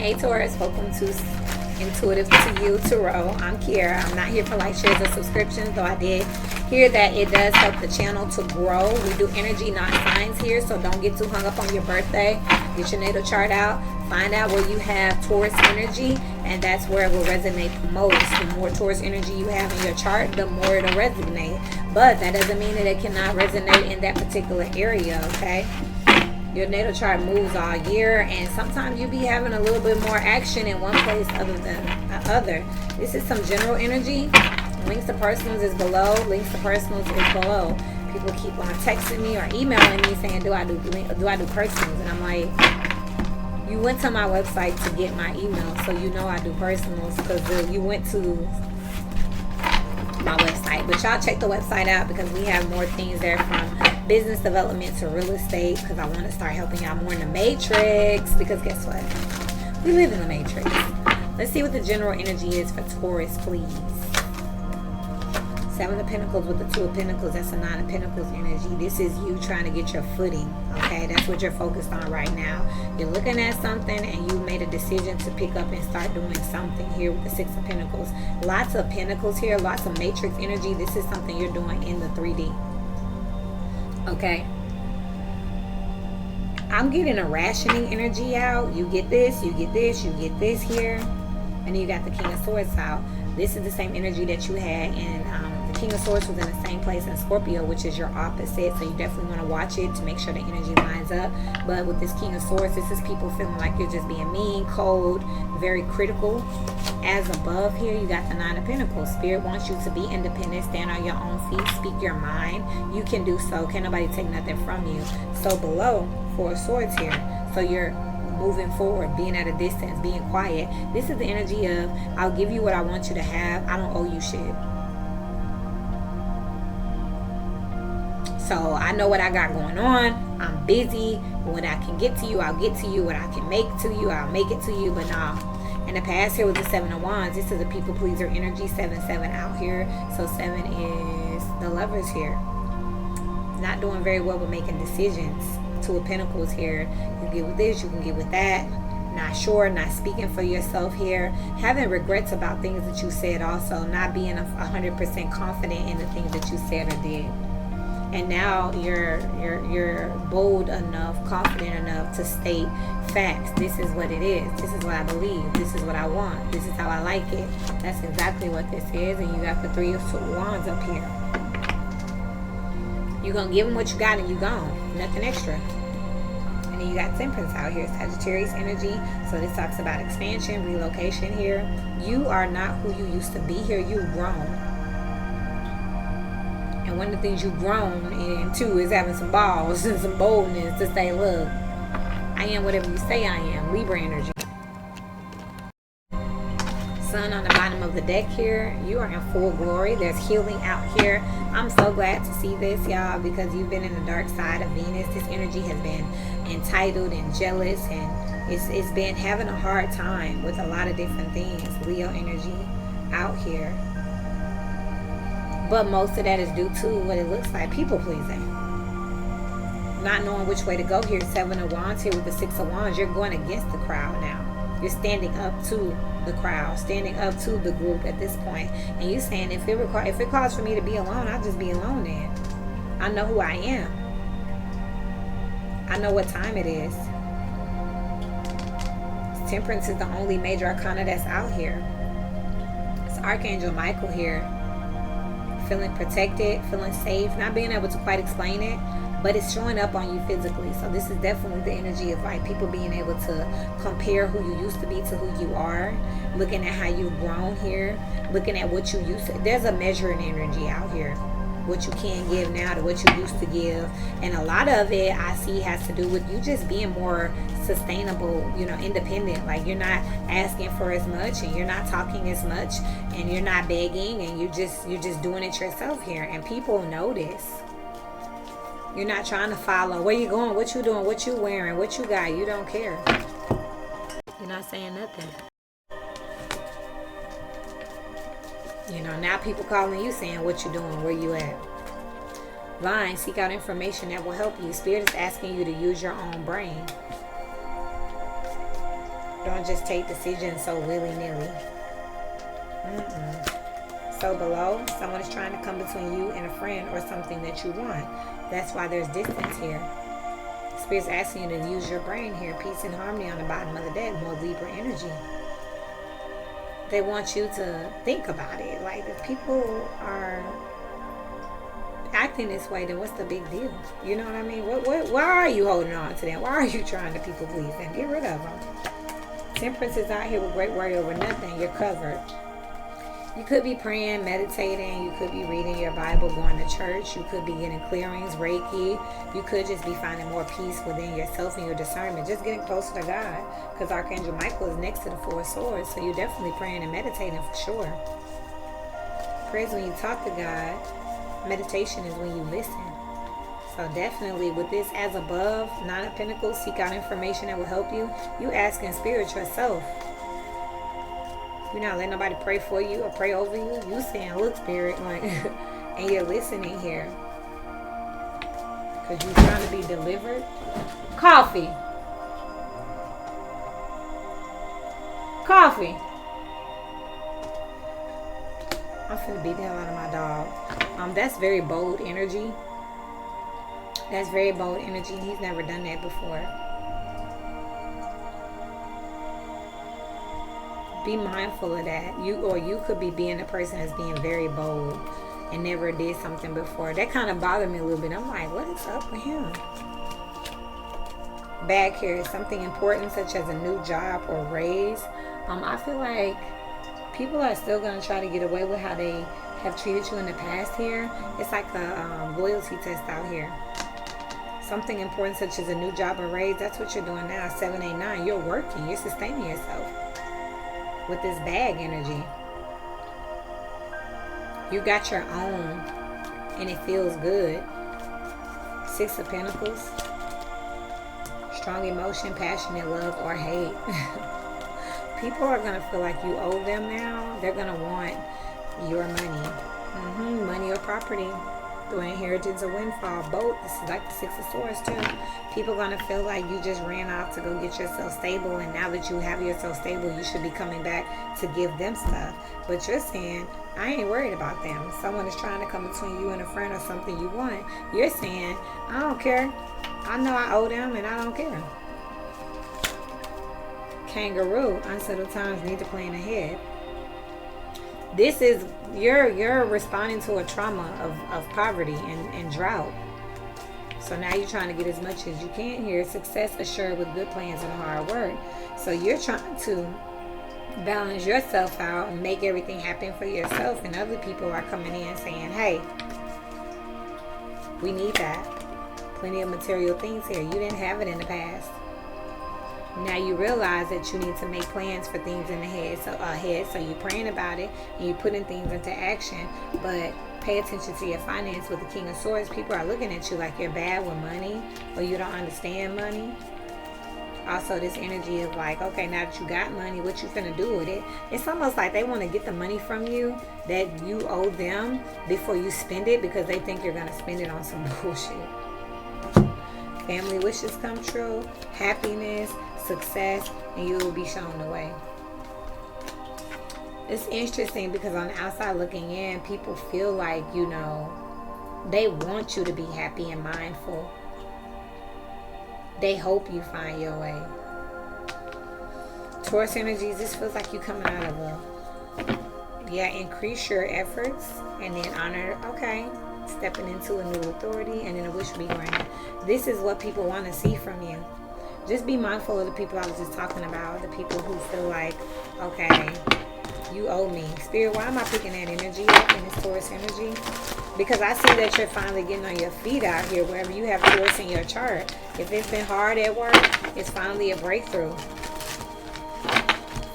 Hey Taurus, welcome to Intuitive to You Tarot. I'm Kiera. I'm not here for like, shares, or subscriptions, though I did hear that it does help the channel to grow. We do energy, not signs here, so don't get too hung up on your birthday. Get your natal chart out. Find out where you have Taurus energy, and that's where it will resonate the most. The more Taurus energy you have in your chart, the more it'll resonate. But that doesn't mean that it cannot resonate in that particular area, okay? Your natal chart moves all year, and sometimes you be having a little bit more action in one place other than the other. This is some general energy. Links to personals is below. Links to personals is below. People keep on texting me or emailing me saying, do I do personals? And I'm like, you went to my website to get my email, so you know I do personals because you went to my website. But y'all check the website out because we have more things there, from business development to real estate, because I want to start helping y'all more in the matrix, because guess what? We live in the matrix. Let's see what the general energy is for Taurus, please. Seven of Pentacles with the Two of Pentacles. That's a Nine of Pentacles energy. This is you trying to get your footing, okay? That's what you're focused on right now. You're looking at something and you made a decision to pick up and start doing something here with the Six of Pentacles. Lots of Pentacles here, lots of matrix energy. This is something you're doing in the 3D. Okay, I'm getting a rationing energy out. You get this, you get this, you get this here, and then you got the King of Swords out. This is the same energy that you had in the King of Swords was in the same place in Scorpio, which is your opposite, so you definitely want to watch it to make sure the energy lines up. But with this King of Swords, this is people feeling like you're just being mean, cold, very critical. As above here, you got the Nine of Pentacles. Spirit wants you to be independent, stand on your own feet, speak your mind. You can do so. Can't nobody take nothing from you. So below, Four of Swords here. So you're moving forward, being at a distance, being quiet. This is the energy of, I'll give you what I want you to have. I don't owe you shit. So I know what I got going on. I'm busy. When I can get to you, I'll get to you. What I can make to you, I'll make it to you. But nah. In the past here with the Seven of Wands, this is a people pleaser energy. 7-7 out here. So 7 is the Lovers here. Not doing very well with making decisions. Two of Pentacles here. You get with this, you can get with that. Not sure, not speaking for yourself here. Having regrets about things that you said also. Not being 100% confident in the things that you said or did. And now you're bold enough, confident enough to state facts. This is what it is. This is what I believe. This is what I want. This is how I like it. That's exactly what this is. And you got the Three of Wands up here. You're going to give them what you got and you gone. Nothing extra. And then you got Temperance out here. Sagittarius energy. So this talks about expansion, relocation here. You are not who you used to be here. You've grown. And one of the things you've grown into is having some balls and some boldness to say, look, I am whatever you say I am. Libra energy. Sun on the bottom of the deck here. You are in full glory. There's healing out here. I'm so glad to see this, y'all, because you've been in the dark side of Venus. This energy has been entitled and jealous, and it's been having a hard time with a lot of different things. Leo energy out here. But most of that is due to what it looks like, people pleasing. Not knowing which way to go here. Seven of Wands here with the Six of Wands. You're going against the crowd now. You're standing up to the crowd, standing up to the group at this point. And you're saying, if it calls for me to be alone, I'll just be alone then. I know who I am. I know what time it is. Temperance is the only major arcana that's out here. It's Archangel Michael here. Feeling protected, feeling safe, not being able to quite explain it, but it's showing up on you physically. So this is definitely the energy of like people being able to compare who you used to be to who you are, looking at how you've grown here, looking at what you used to. There's a measuring energy out here. What you can give now to what you used to give. And a lot of it I see has to do with you just being more sustainable, independent. Like you're not asking for as much and you're not talking as much and you're not begging, and you're just doing it yourself here. And people notice. You're not trying to follow where you going, what you doing, what you wearing, what you got. You don't care. You're not saying nothing. Now people calling you saying what you doing, where you at. Line, seek out information that will help you. Spirit is asking you to use your own brain. Don't just take decisions so willy-nilly. So below, someone is trying to come between you and a friend or something that you want. That's why there's distance here. Spirit's asking you to use your brain here. Peace and harmony on the bottom of the deck. More Libra energy. They want you to think about it. Like, if people are acting this way, then what's the big deal? You know what I mean? Why are you holding on to them? Why are you trying to people please them? Get rid of them. Temperance is out here with great worry over nothing. You're covered. You could be praying, meditating. You could be reading your Bible, going to church. You could be getting clearings, Reiki. You could just be finding more peace within yourself and your discernment. Just getting closer to God. Because Archangel Michael is next to the Four of Swords. So you're definitely praying and meditating for sure. Prayer is when you talk to God. Meditation is when you listen. So definitely with this as above, Nine of Pentacles, seek out information that will help you. You ask in spirit yourself. You're not letting nobody pray for you or pray over you. You saying, look, spirit, like, and you're listening here. Because you're trying to be delivered. Coffee. Coffee. I'm finna beat the hell out of my dog. That's very bold energy. That's very bold energy. He's never done that before. Be mindful of that. You could be being a person that's being very bold and never did something before. That kind of bothered me a little bit. I'm like, what is up with him? Back here is something important such as a new job or raise. I feel like people are still going to try to get away with how they have treated you in the past here. It's like a loyalty test out here. Something important such as a new job or raise. That's what you're doing now. 7, 8, 9. You're working. You're sustaining yourself. With this bag energy, you got your own and it feels good. 6 of Pentacles, strong emotion, passionate love or hate. People are going to feel like you owe them now. They're going to want your money. Money or property. Through inheritance or windfall. Both. This is like the 6 of Swords too. People are going to feel like you just ran off to go get yourself stable, and now that you have yourself stable, you should be coming back to give them stuff. But you're saying, I ain't worried about them. Someone is trying to come between you and a friend or something you want. You're saying, I don't care. I know I owe them and I don't care. Kangaroo. Unsettled times need to plan ahead. This is, you're responding to a trauma of poverty and drought. So now you're trying to get as much as you can here. Success assured with good plans and hard work. So you're trying to balance yourself out and make everything happen for yourself. And other people are coming in saying, hey, we need that. Plenty of material things here. You didn't have it in the past. Now you realize that you need to make plans for things in the head. So you're praying about it and you're putting things into action. But pay attention to your finance with the King of Swords. People are looking at you like you're bad with money or you don't understand money. Also, this energy is like, okay, now that you got money, what you finna do with it? It's almost like they want to get the money from you that you owe them before you spend it because they think you're going to spend it on some bullshit. Family wishes come true, happiness, success, and you will be shown the way. It's interesting because on the outside looking in, people feel like, you know, they want you to be happy and mindful. They hope you find your way. Taurus energies, this feels like you coming out of increase your efforts and then honor, okay, stepping into a new authority and then a wish will be granted. This is what people want to see from you. Just be mindful of the people I was just talking about, the people who feel like, okay, you owe me. Spirit, why am I picking that energy up in this Taurus energy? Because I see that you're finally getting on your feet out here wherever you have Taurus in your chart. If it's been hard at work, it's finally a breakthrough.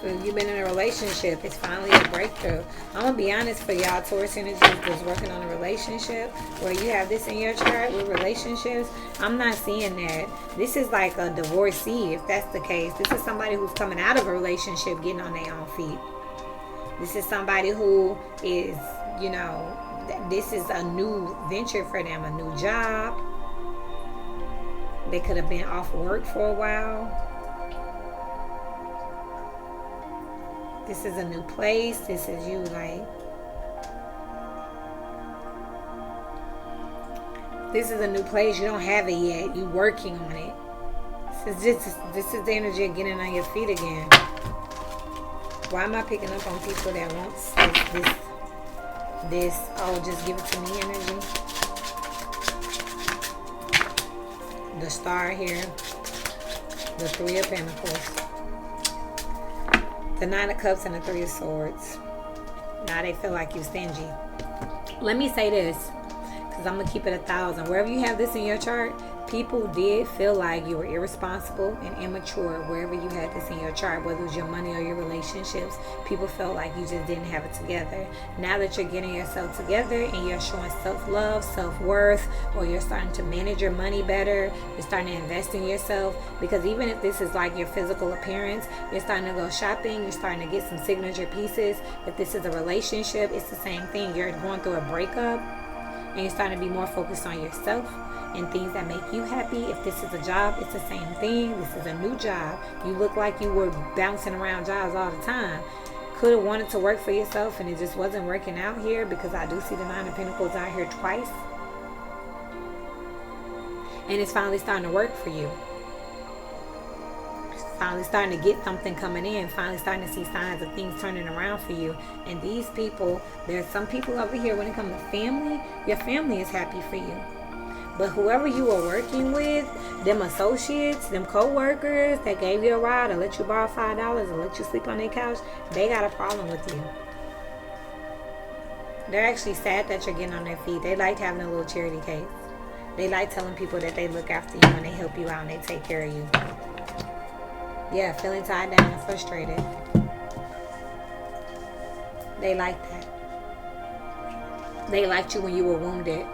If you've been in a relationship, it's finally a breakthrough. I'm going to be honest for y'all, Taurus energy that's working on a relationship, where you have this in your chart with relationships, I'm not seeing that. This is like a divorcee, if that's the case. This is somebody who's coming out of a relationship, getting on their own feet. This is somebody who is, you know, this is a new venture for them, a new job. They could have been off work for a while. This is a new place. This is you, like, this is a new place. You don't have it yet. You working on it. This is the energy of getting on your feet again. Why am I picking up on people that want this oh, just give it to me energy? The Star here. The Three of Pentacles. The Nine of Cups and the Three of Swords. Now they feel like you're stingy. Let me say this, because I'm going to keep it 1,000. Wherever you have this in your chart, people did feel like you were irresponsible and immature wherever you had this in your chart, whether it was your money or your relationships. People felt like you just didn't have it together. Now that you're getting yourself together and you're showing self-love, self-worth, or you're starting to manage your money better, you're starting to invest in yourself, because even if this is like your physical appearance, you're starting to go shopping, you're starting to get some signature pieces. If this is a relationship, it's the same thing. You're going through a breakup and you're starting to be more focused on yourself and things that make you happy. If this is a job, it's the same thing. This is a new job. You look like you were bouncing around jobs all the time. Could have wanted to work for yourself and it just wasn't working out here, because I do see the Nine of Pentacles out here twice. And it's finally starting to work for you. Finally starting to get something coming in. Finally starting to see signs of things turning around for you. And these people, there's some people over here, when it comes to family, your family is happy for you. But whoever you are working with, them associates, them co-workers that gave you a ride or let you borrow $5 or let you sleep on their couch, they got a problem with you. They're actually sad that you're getting on their feet. They like having a little charity case. They like telling people that they look after you and they help you out and they take care of you. Yeah, feeling tied down and frustrated. They like that. They liked you when you were wounded.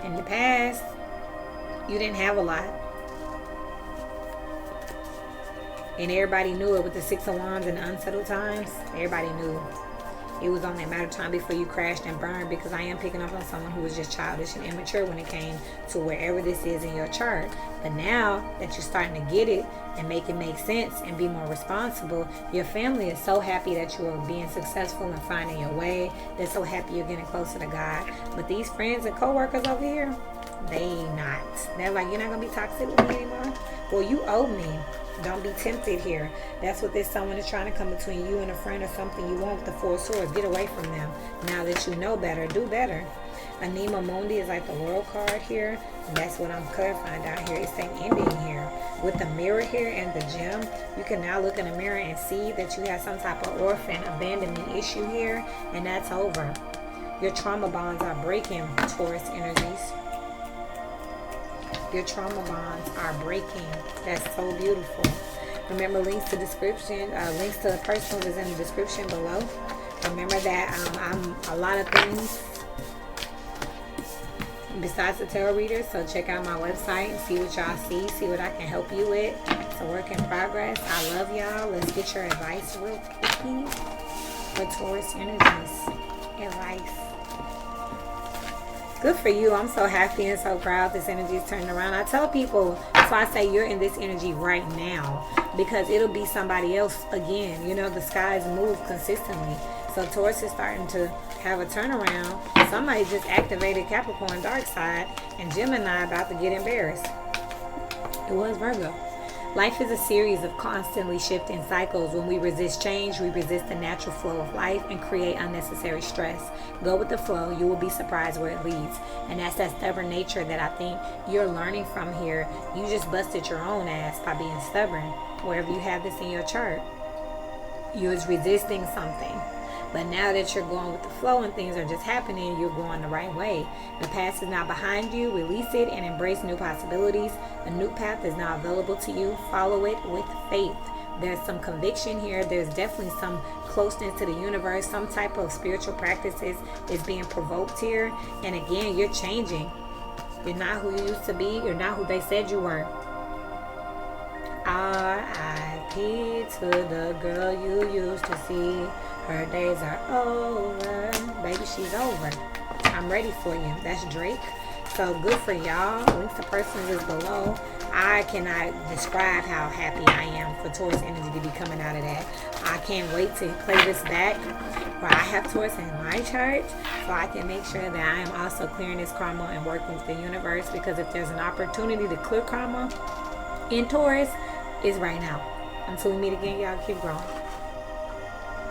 In the past, you didn't have a lot. And everybody knew it with the Six of Wands and the unsettled times. Everybody knew. It was only a matter of time before you crashed and burned, because I am picking up on someone who was just childish and immature when it came to wherever this is in your chart. But now that you're starting to get it and make it make sense and be more responsible, your family is so happy that you are being successful and finding your way. They're so happy you're getting closer to God. But these friends and co-workers over here, they not. They're like, you're not going to be toxic with me anymore? Well, you owe me. Don't be tempted here. That's what this someone is trying to come between you and a friend or something you want with the Four of Swords. Get away from them. Now that you know better, do better. Anima Mundi is like the World card here. And that's what I'm clarifying down here. It's an ending here. With the mirror here and the gem, you can now look in the mirror and see that you have some type of orphan abandonment issue here. And that's over. Your trauma bonds are breaking, Taurus energies. Your trauma bonds are breaking. That's so beautiful. Remember, links to description, links to the personals is in the description below. Remember that I'm a lot of things besides the tarot reader, so check out my website and see what y'all see what I can help you with. It's a work in progress. I love y'all. Let's get your advice real quickly for Taurus energies. Advice. Good for you. I'm so happy and so proud this energy is turning around. I tell people, that's why I say you're in this energy right now, because it'll be somebody else again. You know, the skies move consistently. So Taurus is starting to have a turnaround. Somebody just activated Capricorn dark side, and Gemini about to get embarrassed. It was Virgo. Life is a series of constantly shifting cycles. When we resist change, we resist the natural flow of life and create unnecessary stress. Go with the flow. You will be surprised where it leads. And that's that stubborn nature that I think you're learning from here. You just busted your own ass by being stubborn. Wherever you have this in your chart, you was resisting something. But now that you're going with the flow and things are just happening, you're going the right way. The past is now behind you. Release it and embrace new possibilities. A new path is now available to you. Follow it with faith. There's some conviction here. There's definitely some closeness to the universe. Some type of spiritual practices is being provoked here. And again, you're changing. You're not who you used to be. You're not who they said you were. R.I.P. to the girl you used to see. Her days are over. Baby, she's over. I'm ready for you. That's Drake. So good for y'all. At least the person is below. I cannot describe how happy I am for Taurus energy to be coming out of that. I can't wait to play this back where I have Taurus in my chart, so I can make sure that I am also clearing this karma and working with the universe, because if there's an opportunity to clear karma in Taurus, it's right now. Until we meet again, y'all keep growing.